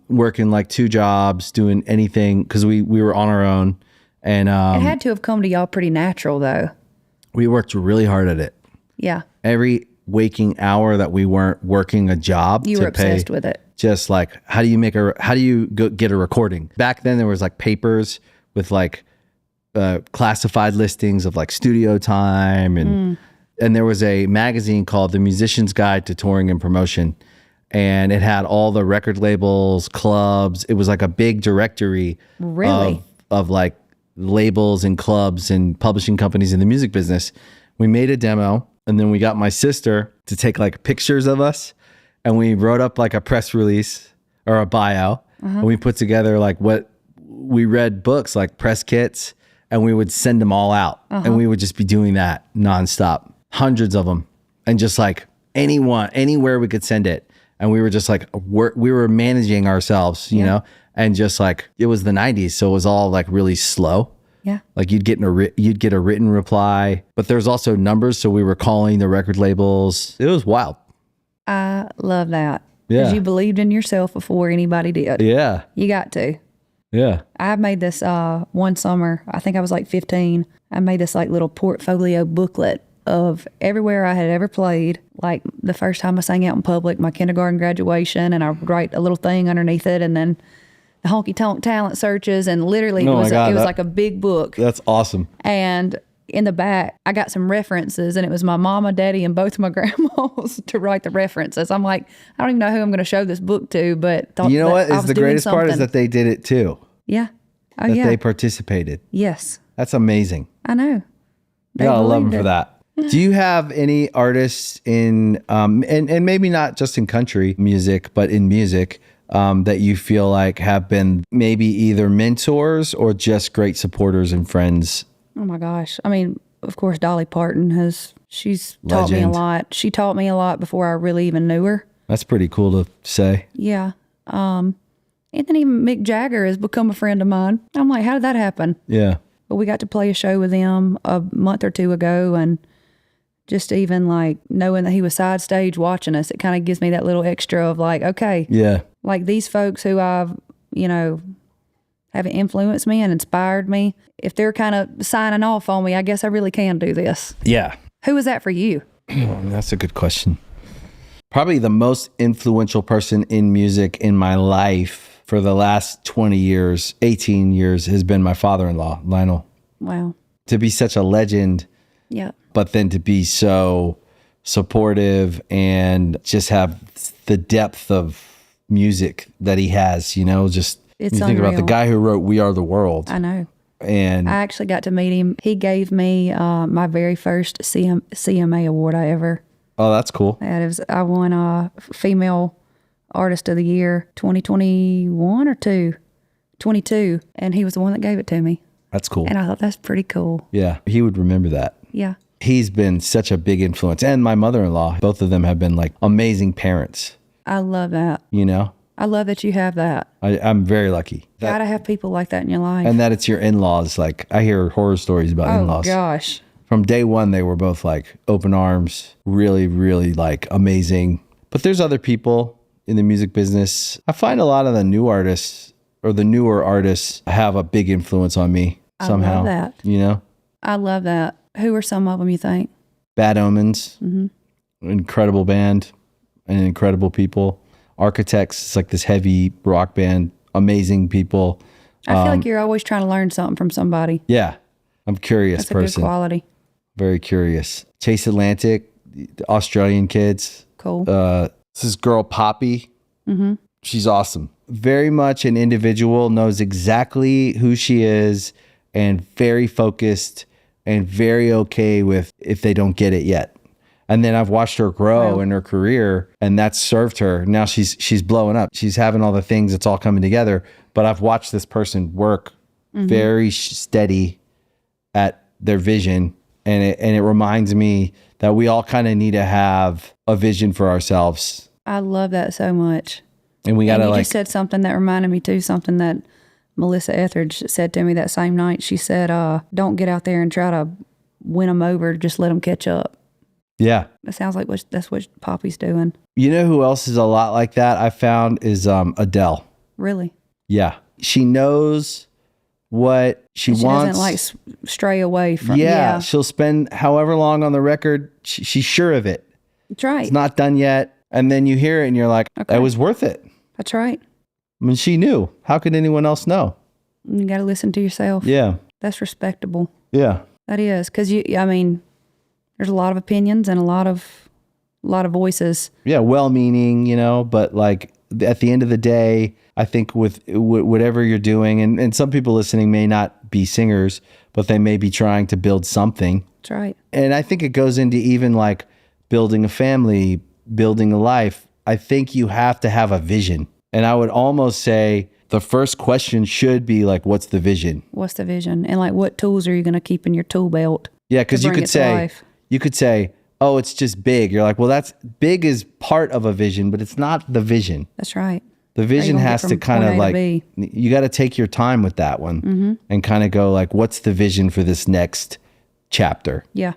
S1: working like 2 jobs, doing anything because we were on our own. And
S3: it had to have come to y'all pretty natural though.
S1: We worked really hard at it.
S3: Yeah.
S1: Every waking hour that we weren't working a job,
S3: you were obsessed with it.
S1: Just like, how do you get a recording? Back then there was like papers with like classified listings of like studio time, and there was a magazine called The Musician's Guide to Touring and Promotion, and it had all the record labels, clubs. It was like a big directory of like labels and clubs and publishing companies in the music business. We made a demo, and then we got my sister to take like pictures of us, and we wrote up like a press release or a bio, and we put together like what we read books like press kits, and we would send them all out, and we would just be doing that nonstop, hundreds of them, and just like anywhere we could send it. And we were just like, we were managing ourselves, you know, and just like, it was the 90s. So it was all like really slow.
S3: Yeah.
S1: Like you'd get a written reply, but there's also numbers. So we were calling the record labels. It was wild.
S3: I love that.
S1: Yeah.
S3: Because you believed in yourself before anybody did.
S1: Yeah.
S3: You got to.
S1: Yeah.
S3: I made this one summer, I think I was like 15. I made this like little portfolio booklet of everywhere I had ever played. Like the first time I sang out in public, my kindergarten graduation, and I would write a little thing underneath it, and then the honky tonk talent searches, and literally it was like a big book.
S1: That's awesome.
S3: And in the back, I got some references, and it was my mama, daddy, and both of my grandmas to write the references. I'm like, I don't even know who I'm going to show this book to, but
S1: you know what is the greatest part is that they did it too.
S3: Yeah. Oh,
S1: that they participated.
S3: Yes.
S1: That's amazing.
S3: I know.
S1: You gotta love them for that. Do you have any artists in, and maybe not just in country music, but in music, that you feel like have been maybe either mentors or just great supporters and friends?
S3: Oh my gosh. I mean, of course, Dolly Parton she's taught me a lot. She taught me a lot before I really even knew her.
S1: That's pretty cool to say.
S3: Yeah. And then even Mick Jagger has become a friend of mine. I'm like, how did that happen?
S1: Yeah.
S3: But we got to play a show with him a month or 2 ago, and just even like knowing that he was side stage watching us, it kind of gives me that little extra of like, okay,
S1: yeah,
S3: like these folks who I've, have influenced me and inspired me. If they're kind of signing off on me, I guess I really can do this.
S1: Yeah.
S3: Who was that for you?
S1: That's a good question. Probably the most influential person in music in my life for the last 20 years, 18 years has been my father-in-law, Lionel.
S3: Wow.
S1: To be such a legend.
S3: Yeah.
S1: But then to be so supportive and just have the depth of music that he has, you know, just
S3: It's
S1: you think about the
S3: unreal.
S1: guy who wrote We Are the World.
S3: I know.
S1: And
S3: I actually got to meet him. He gave me my very first CMA award I ever
S1: oh, that's cool.
S3: had. I won Female Artist of the Year 2021 or 22, and he was the one that gave it to me.
S1: That's cool.
S3: And I thought that's pretty cool.
S1: Yeah, he would remember that.
S3: Yeah.
S1: He's been such a big influence. And my mother-in-law, both of them have been like amazing parents,
S3: I love that.
S1: you know?
S3: I love that you have that.
S1: I'm very lucky.
S3: Gotta have people like that in your life.
S1: And that it's your in-laws. Like I hear horror stories about
S3: oh
S1: in-laws.
S3: gosh.
S1: From day one, they were both like open arms, really, really like amazing. But there's other people in the music business. I find a lot of the new artists or the newer artists have a big influence on me somehow.
S3: I love that.
S1: You know?
S3: I love that. Who are some of them you think?
S1: Bad Omens, incredible band and incredible people. Architects, it's like this heavy rock band, amazing people.
S3: I feel like you're always trying to learn something from somebody.
S1: Yeah, I'm a curious
S3: That's a
S1: person.
S3: good quality.
S1: Very curious. Chase Atlantic, the Australian kids.
S3: Cool.
S1: This is girl Poppy. She's awesome. Very much an individual, knows exactly who she is, and very focused and very okay with if they don't get it yet. And then I've watched her grow in her career, and that's served her. Now she's blowing up. She's having all the things. It's all coming together. But I've watched this person work very steady at their vision, and it reminds me that we all kind of need to have a vision for ourselves,
S3: I love that so much.
S1: and we got
S3: And
S1: to
S3: you
S1: like
S3: just said something that reminded me too, something that Melissa Etheridge said to me that same night. She said, don't get out there and try to win them over. Just let them catch up.
S1: yeah.
S3: It sounds like that's what Poppy's doing.
S1: You know who else is a lot like that? I found is Adele.
S3: Really.
S1: Yeah, she knows what she
S3: She
S1: wants.
S3: doesn't like stray away from.
S1: Yeah, she'll spend however long on the record. She's sure of it.
S3: That's right.
S1: It's not done yet. And then you hear it and you're like,
S3: Okay.
S1: that was worth it.
S3: That's right.
S1: I mean, she knew. How could anyone else know?
S3: You got to listen to yourself.
S1: Yeah.
S3: That's respectable.
S1: Yeah.
S3: That is. Because there's a lot of opinions and a lot of voices.
S1: Yeah. Well-meaning, you know, but like at the end of the day, I think with whatever you're doing, and some people listening may not be singers, but they may be trying to build something.
S3: That's right.
S1: And I think it goes into even like building a family, building a life. I think you have to have a vision. And I would almost say the first question should be like, what's the vision?
S3: What's the vision? And like, what tools are you going to keep in your tool belt?
S1: Yeah, because
S3: to
S1: you
S3: bring
S1: could
S3: it to
S1: say,
S3: life?
S1: oh, it's just big. You're like, well, that's big is part of a vision, but it's not the vision.
S3: That's right.
S1: The vision
S3: gonna get
S1: has to
S3: from
S1: kind of
S3: point A to
S1: like,
S3: B?
S1: you got to take your time with that one and kind of go like, what's the vision for this next chapter?
S3: Yeah.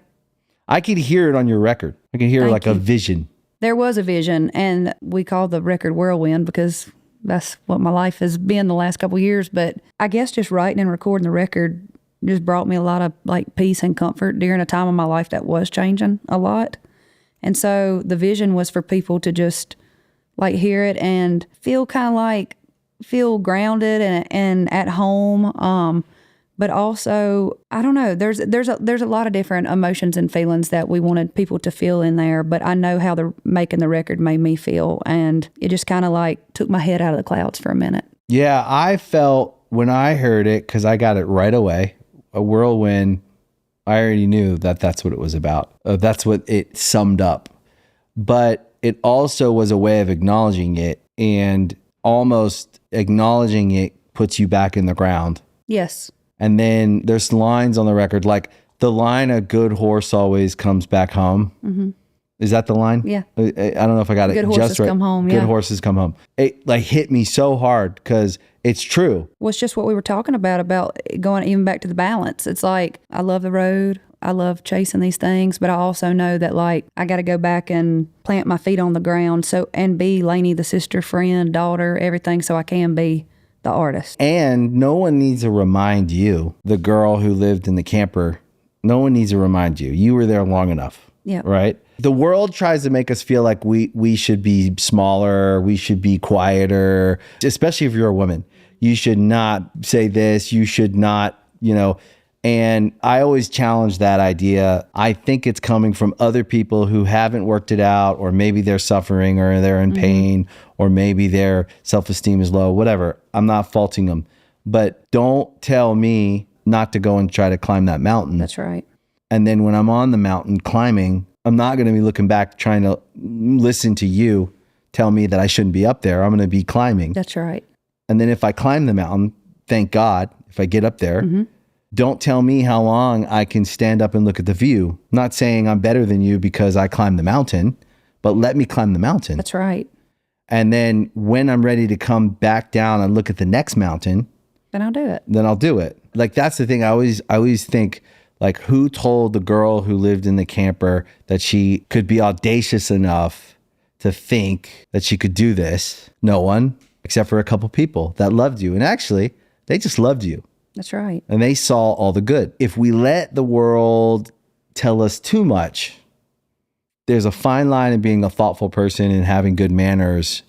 S1: I could hear it on your record. I can hear
S3: Thank
S1: like
S3: you.
S1: a vision.
S3: There was a vision, and we call the record Whirlwind because that's what my life has been the last couple of years. But I guess just writing and recording the record just brought me a lot of like peace and comfort during a time of my life that was changing a lot. And so the vision was for people to just like hear it and feel kind of like feel grounded and at home. But also, I don't know, there's a lot of different emotions and feelings that we wanted people to feel in there, but I know how making the record made me feel, and it just kind of like took my head out of the clouds for a minute.
S1: Yeah, I felt when I heard it, because I got it right away, a whirlwind, I already knew that that's what it was about. That's what it summed up. But it also was a way of acknowledging it, and almost acknowledging it puts you back in the ground.
S3: Yes.
S1: And then there's lines on the record, like the line, "A good horse always comes back home." Mm-hmm. Is that the line?
S3: Yeah.
S1: I don't know if I got it
S3: Good
S1: just
S3: horses
S1: right.
S3: come home,
S1: Good
S3: yeah.
S1: horses come home. It like hit me so hard because it's true.
S3: Well, it's just what we were talking about going even back to the balance. It's like, I love the road. I love chasing these things, but I also know that like I got to go back and plant my feet on the ground and be Lainey, the sister, friend, daughter, everything, so I can be the artist.
S1: And no one needs to remind you, the girl who lived in the camper, no one needs to remind you. You were there long enough.
S3: Yeah.
S1: Right? The world tries to make us feel like we should be smaller, we should be quieter, especially if you're a woman. You should not say this, you should not, And I always challenge that idea. I think it's coming from other people who haven't worked it out, or maybe they're suffering, or they're in pain, or maybe their self-esteem is low, whatever. I'm not faulting them. But don't tell me not to go and try to climb that mountain.
S3: That's right.
S1: And then when I'm on the mountain climbing, I'm not going to be looking back trying to listen to you tell me that I shouldn't be up there. I'm going to be climbing.
S3: That's right.
S1: And then if I climb the mountain, thank God, if I get up there, don't tell me how long I can stand up and look at the view. I'm not saying I'm better than you because I climbed the mountain, but let me climb the mountain.
S3: That's right.
S1: And then when I'm ready to come back down and look at the next mountain,
S3: then I'll do it.
S1: Then I'll do it. Like, that's the thing. I always think, like, who told the girl who lived in the camper that she could be audacious enough to think that she could do this? No one, except for a couple people that loved you. And actually, they just loved you.
S3: That's right.
S1: And they saw all the good. If we let the world tell us too much, there's a fine line in being a thoughtful person and having good manners,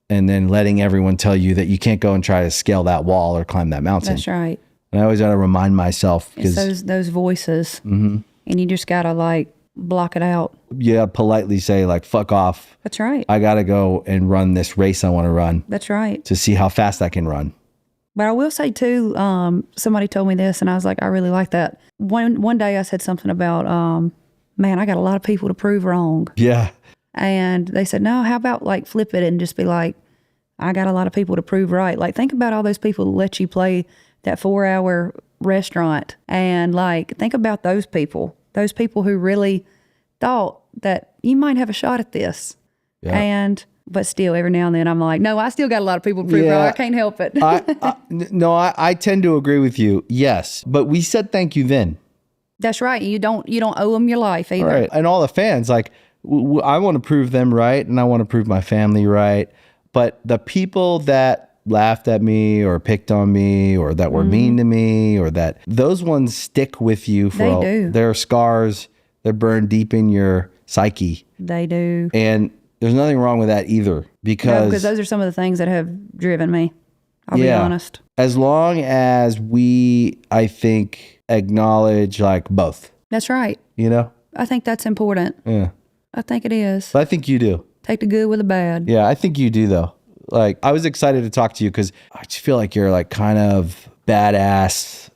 S1: and then letting everyone tell you that you can't go and try to scale that wall or climb that mountain.
S3: That's right.
S1: And I always got to remind myself, because
S3: it's those voices, and you just got to like block it out.
S1: Yeah, politely say, like, fuck off.
S3: That's right.
S1: I got to go and run this race I want to run.
S3: That's right.
S1: To see how fast I can run.
S3: But I will say too, somebody told me this, and I was like, I really like that. One day I said something about, man, I got a lot of people to prove wrong.
S1: Yeah.
S3: And they said, no, how about like flip it and just be like, I got a lot of people to prove right. Like, think about all those people that let you play that 4-hour restaurant, and like, think about those people who really thought that you might have a shot at this. Yeah. But still, every now and then I'm like, no, I still got a lot of people to prove right. I can't help it.
S1: I tend to agree with you. Yes. But we said thank you then.
S3: That's right. You don't owe them your life either.
S1: Right. And all the fans, like, I want to prove them right, and I want to prove my family right. But the people that laughed at me or picked on me or that were mean to me, or that, those ones stick with you for their scars. They're burned deep in your psyche. They do. And there's nothing wrong with that either, because
S3: those are some of the things that have driven me. I'll be honest.
S1: As long as we, I think, acknowledge like both.
S3: That's right.
S1: You know?
S3: I think that's important.
S1: Yeah.
S3: I think it is.
S1: But I think you do.
S3: Take the good with the bad.
S1: Yeah, I think you do though. Like, I was excited to talk to you because I just feel like you're like kind of badass.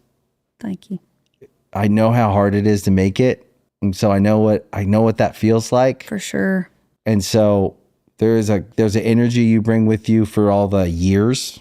S3: Thank you.
S1: I know how hard it is to make it. And so I know what that feels like.
S3: For sure.
S1: And so there's an energy you bring with you for all the years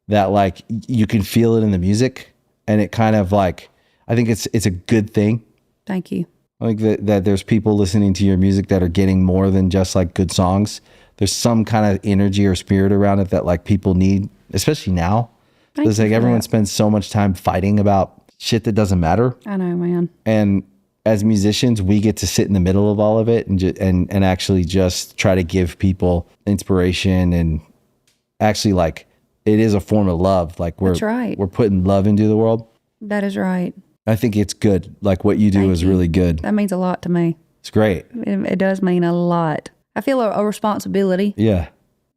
S1: that like you can feel it in the music, and it kind of like, I think it's a good thing.
S3: Thank you.
S1: I think that there's people listening to your music that are getting more than just like good songs. There's some kind of energy or spirit around it that like people need, especially now. It's like everyone spends so much time fighting about shit that doesn't matter.
S3: I know, man.
S1: And as musicians, we get to sit in the middle of all of it and actually just try to give people inspiration, and actually, like, it is a form of love. Like, we're putting love into the world.
S3: That is right.
S1: I think it's good. Like, what you do is really good.
S3: That means a lot to me.
S1: It's great.
S3: It does mean a lot. I feel a responsibility.
S1: Yeah.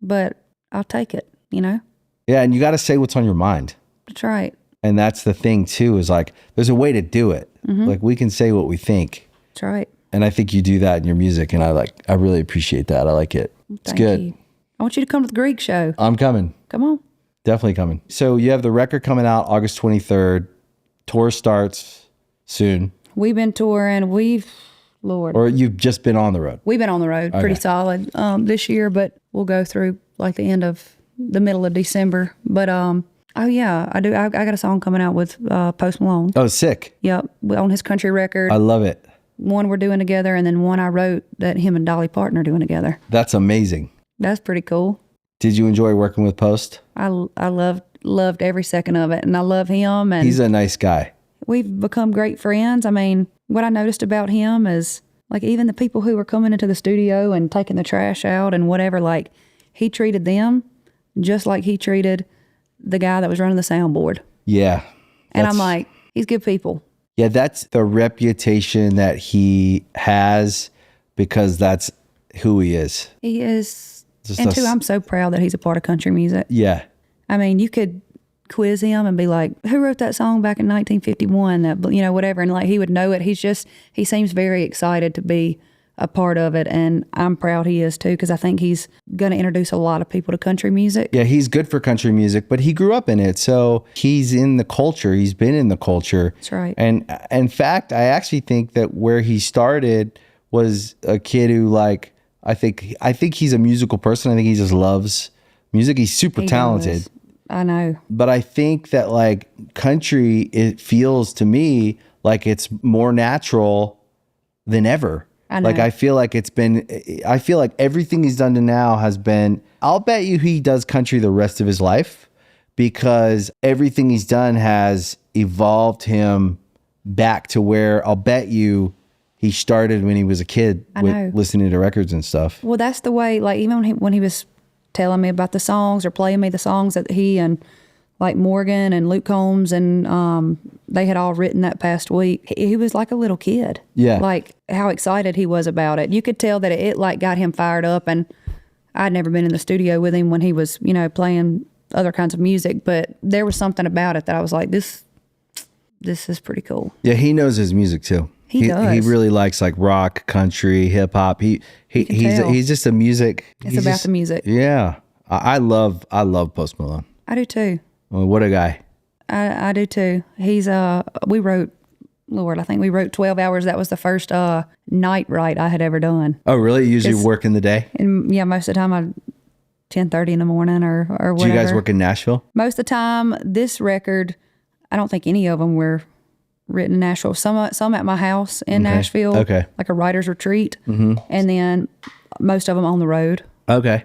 S3: But I'll take it, you know?
S1: Yeah, and you got to say what's on your mind.
S3: That's right.
S1: And that's the thing too, is like, there's a way to do it. Like, we can say what we think.
S3: That's right.
S1: And I think you do that in your music, and I really appreciate that. I like it. It's good.
S3: You. I want you to come to the Greek show.
S1: I'm coming.
S3: Come on.
S1: Definitely coming. So you have the record coming out August 23rd. Tour starts soon. We've been touring. Lord. Or you've just been on the road? We've been on the road pretty solid this year, but we'll go through like the middle of December. But oh yeah, I do. I got a song coming out with Post Malone. Oh, sick. Yep, on his country record. I love it. One we're doing together, and then one I wrote that him and Dolly Parton are doing together. That's amazing. That's pretty cool. Did you enjoy working with Post? I loved every second of it, and I love him. And he's a nice guy. We've become great friends. I mean, what I noticed about him is, like, even the people who were coming into the studio and taking the trash out and whatever, like, he treated them just like he treated the guy that was running the soundboard. Yeah. And I'm like, he's good people. Yeah, that's the reputation that he has, because that's who he is. He is. And too, I'm so proud that he's a part of country music. Yeah. I mean, you could
S3: quiz him and be like, who wrote that song back in 1951? That, you know, whatever. And like, he would know it. He seems very excited to be a part of it. And I'm proud he is too, because I think he's going to introduce a lot of people to country music.
S1: Yeah, he's good for country music, but he grew up in it. So he's in the culture. He's been in the culture.
S3: That's right.
S1: And in fact, I actually think that where he started was a kid who like, I think he's a musical person. I think he just loves music. He's super talented.
S3: Does. I know.
S1: But I think that like country, it feels to me like it's more natural than ever.
S3: I know.
S1: Like I feel like everything he's done to now has been, I'll bet you he does country the rest of his life, because everything he's done has evolved him back to where I'll bet you he started when he was a kid with listening to records and stuff.
S3: Well, that's the way, like even when he was telling me about the songs or playing me the songs that he and like Morgan and Luke Combs and they had all written that past week. He was like a little kid.
S1: Yeah.
S3: Like how excited he was about it. You could tell that it like got him fired up, and I'd never been in the studio with him when he was, you know, playing other kinds of music, but there was something about it that I was like, this is pretty cool.
S1: Yeah, he knows his music too.
S3: He does.
S1: He really likes like rock, country, hip hop. He's just a music.
S3: It's about the music.
S1: Yeah. I love Post Malone.
S3: I do too.
S1: Well, what a guy.
S3: I do too. He's we wrote, Lord, I think we wrote 12 hours. That was the first night write I had ever done.
S1: Oh, really? You usually work in the day?
S3: And yeah, most of the time I 10:30 in the morning or whatever.
S1: Do you guys work in Nashville?
S3: Most of the time, this record, I don't think any of them were written in Nashville. Some at my house in Nashville.
S1: Okay.
S3: Like a writer's retreat. Mm-hmm. And then most of them on the road.
S1: Okay.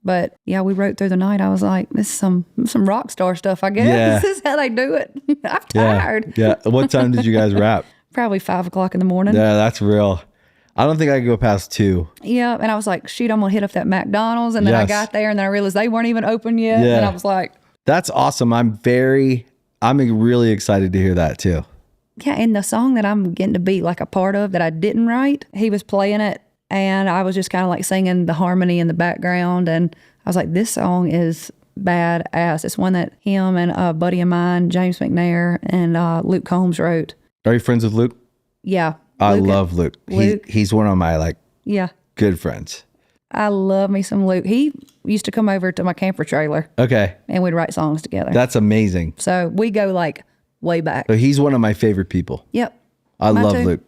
S3: But yeah, we wrote through the night. I was like, this is some rock star stuff, I guess.
S1: Yeah.
S3: This is how they do it. I'm tired.
S1: Yeah. What time did you guys wrap?
S3: Probably 5 o'clock in the morning.
S1: Yeah, that's real. I don't think I could go past 2.
S3: Yeah. And I was like, shoot, I'm going to hit up that McDonald's. And then I got there and then I realized they weren't even open yet. Yeah. And I was like,
S1: that's awesome. I'm really excited to hear that too.
S3: Yeah. And the song that I'm getting to be like a part of that I didn't write, he was playing it. And I was just kind of like singing the harmony in the background. And I was like, this song is badass. It's one that him and a buddy of mine, James McNair, and Luke Combs wrote.
S1: Are you friends with Luke?
S3: Yeah.
S1: I love Luke. He's one of my good friends.
S3: I love me some Luke. He used to come over to my camper trailer.
S1: Okay.
S3: And we'd write songs together.
S1: That's amazing.
S3: So we go like way back.
S1: So he's one of my favorite people.
S3: Yep.
S1: I love Luke.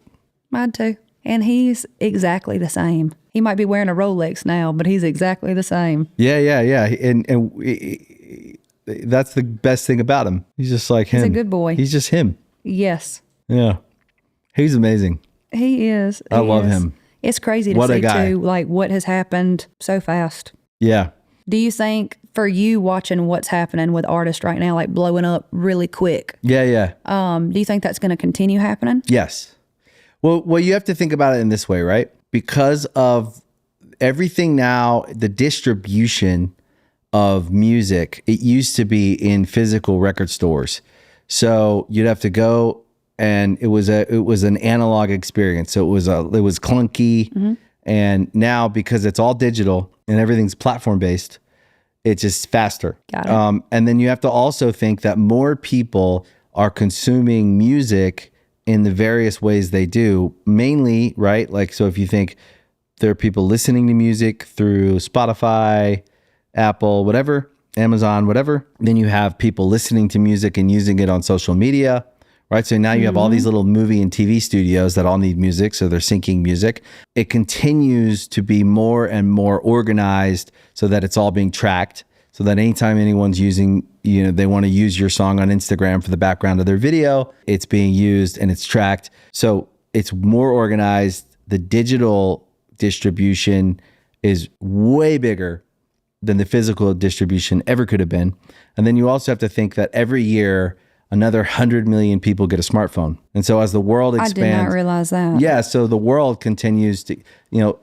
S3: Mine too. And he's exactly the same. He might be wearing a Rolex now, but he's exactly the same.
S1: Yeah. And that's the best thing about him. He's just like him.
S3: He's a good boy.
S1: He's just him.
S3: Yes.
S1: Yeah. He's amazing.
S3: He is.
S1: I love him.
S3: It's crazy to see too, like what has happened so fast.
S1: Yeah.
S3: Do you think for you watching what's happening with artists right now, like blowing up really quick?
S1: Yeah.
S3: Do you think that's going to continue happening?
S1: Yes. Well, you have to think about it in this way, right? Because of everything now, the distribution of music, it used to be in physical record stores. So you'd have to go, and it was an analog experience. So it was clunky. Mm-hmm. And now, because it's all digital and everything's platform based, it's just faster.
S3: Got it.
S1: And then you have to also think that more people are consuming music in the various ways they do, mainly, right? Like, so if you think there are people listening to music through Spotify, Apple, whatever, Amazon, whatever, then you have people listening to music and using it on social media, right? So now you have all these little movie and TV studios that all need music, so they're syncing music. It continues to be more and more organized so that it's all being tracked, so that anytime anyone's using, they want to use your song on Instagram for the background of their video, it's being used and it's tracked. So it's more organized. The digital distribution is way bigger than the physical distribution ever could have been. And then you also have to think that every year, another 100 million people get a smartphone. And so as the world expands...
S3: I did not realize that.
S1: Yeah, so the world continues to,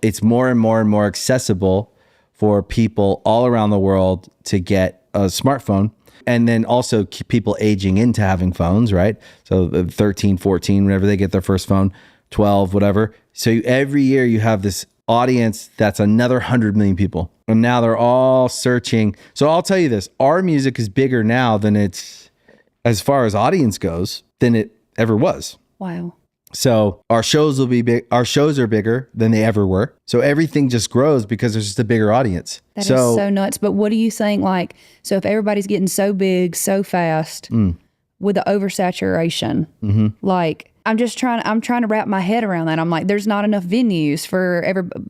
S1: it's more and more and more accessible for people all around the world to get a smartphone. And then also keep people aging into having phones, right? So 13, 14, whenever they get their first phone, 12, whatever. So every year you have this audience that's another 100 million people. And now they're all searching. So I'll tell you this, our music is bigger now than it's, as far as audience goes, than it ever was.
S3: Wow.
S1: So our shows will be big. Our shows are bigger than they ever were. So everything just grows because there's just a bigger audience.
S3: That is so nuts. But what do you think? Like, so if everybody's getting so big, so fast with the oversaturation, like I'm trying to wrap my head around that. I'm like, there's not enough venues for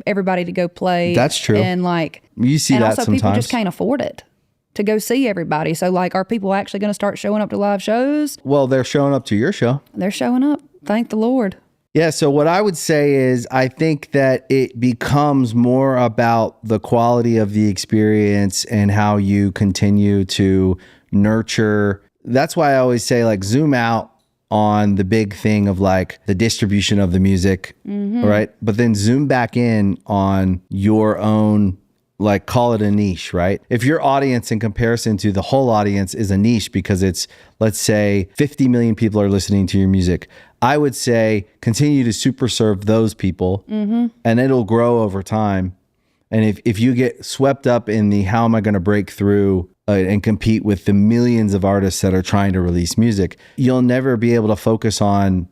S3: everybody to go play.
S1: That's true.
S3: And like,
S1: you see
S3: and
S1: that
S3: also
S1: sometimes.
S3: people just can't afford it to go see everybody. So like, are people actually going to start showing up to live shows?
S1: Well, they're showing up to your show.
S3: They're showing up. Thank the Lord.
S1: Yeah. So what I would say is I think that it becomes more about the quality of the experience and how you continue to nurture. That's why I always say, like, zoom out on the big thing of like the distribution of the music, right? But then zoom back in on your own, like, call it a niche, right? If your audience in comparison to the whole audience is a niche because it's, let's say 50 million people are listening to your music, I would say continue to super serve those people and it'll grow over time. And if you get swept up in the how am I going to break through and compete with the millions of artists that are trying to release music, you'll never be able to focus on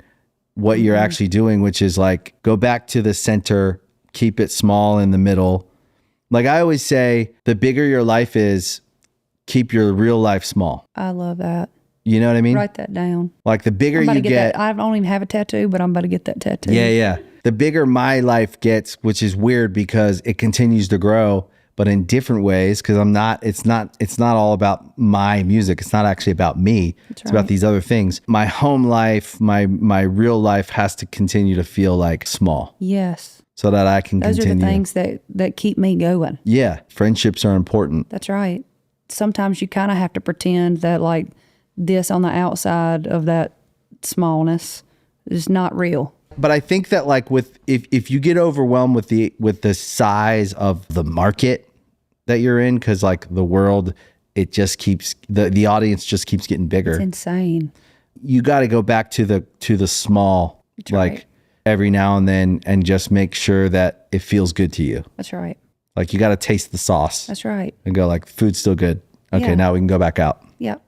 S1: what you're actually doing, which is like go back to the center, keep it small in the middle. Like I always say, the bigger your life is, keep your real life small.
S3: I love that.
S1: You know what I mean?
S3: Write that down.
S1: Like the bigger you get.
S3: That. I don't even have a tattoo, but I'm about to get that tattoo.
S1: Yeah. The bigger my life gets, which is weird because it continues to grow, but in different ways. Because it's not all about my music. It's not actually about me. It's about these other things. My home life, my real life has to continue to feel like small.
S3: Yes.
S1: So that I can continue.
S3: Those are the things that keep me going.
S1: Yeah. Friendships are important.
S3: That's right. Sometimes you kind of have to pretend that like this on the outside of that smallness is not real.
S1: But I think that like if you get overwhelmed with the size of the market that you're in, because like the world, it just keeps the audience just keeps getting bigger.
S3: It's insane.
S1: You got to go back to the small,
S3: That's
S1: like
S3: right.
S1: every now and then, and just make sure that it feels good to you.
S3: That's right.
S1: Like you got to taste the sauce.
S3: That's right.
S1: And go like, food's still good. Okay,
S3: Yeah.
S1: now we can go back out.
S3: Yep.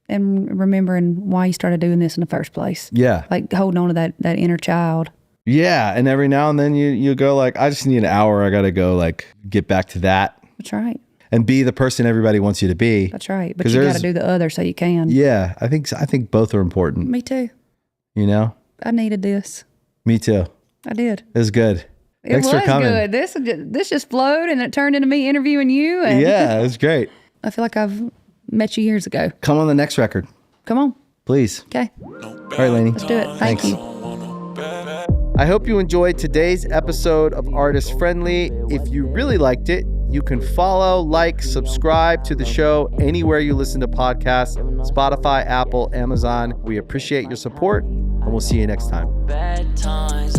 S3: And remembering why you started doing this in the first place.
S1: Yeah.
S3: Like holding on to that inner child.
S1: Yeah. And every now and then you go like, I just need an hour. I got to go like get back to that.
S3: That's right.
S1: And be the person everybody wants you to be.
S3: That's right. But you got to do the other so you can.
S1: Yeah. I think both are important.
S3: Me too.
S1: You know?
S3: I needed this.
S1: Me too.
S3: I did.
S1: It was good. Thanks
S3: it was
S1: for coming.
S3: Good. This just flowed and it turned into me interviewing you. And
S1: Yeah, it was great.
S3: I feel like I've met you years ago.
S1: Come on the next record.
S3: Come on.
S1: Please.
S3: Okay.
S1: All right, Lainey.
S3: Let's do it. Thank you.
S1: I hope you enjoyed today's episode of Artist Friendly. If you really liked it, you can follow, like, subscribe to the show anywhere you listen to podcasts, Spotify, Apple, Amazon. We appreciate your support, and we'll see you next time.
S2: Bad times.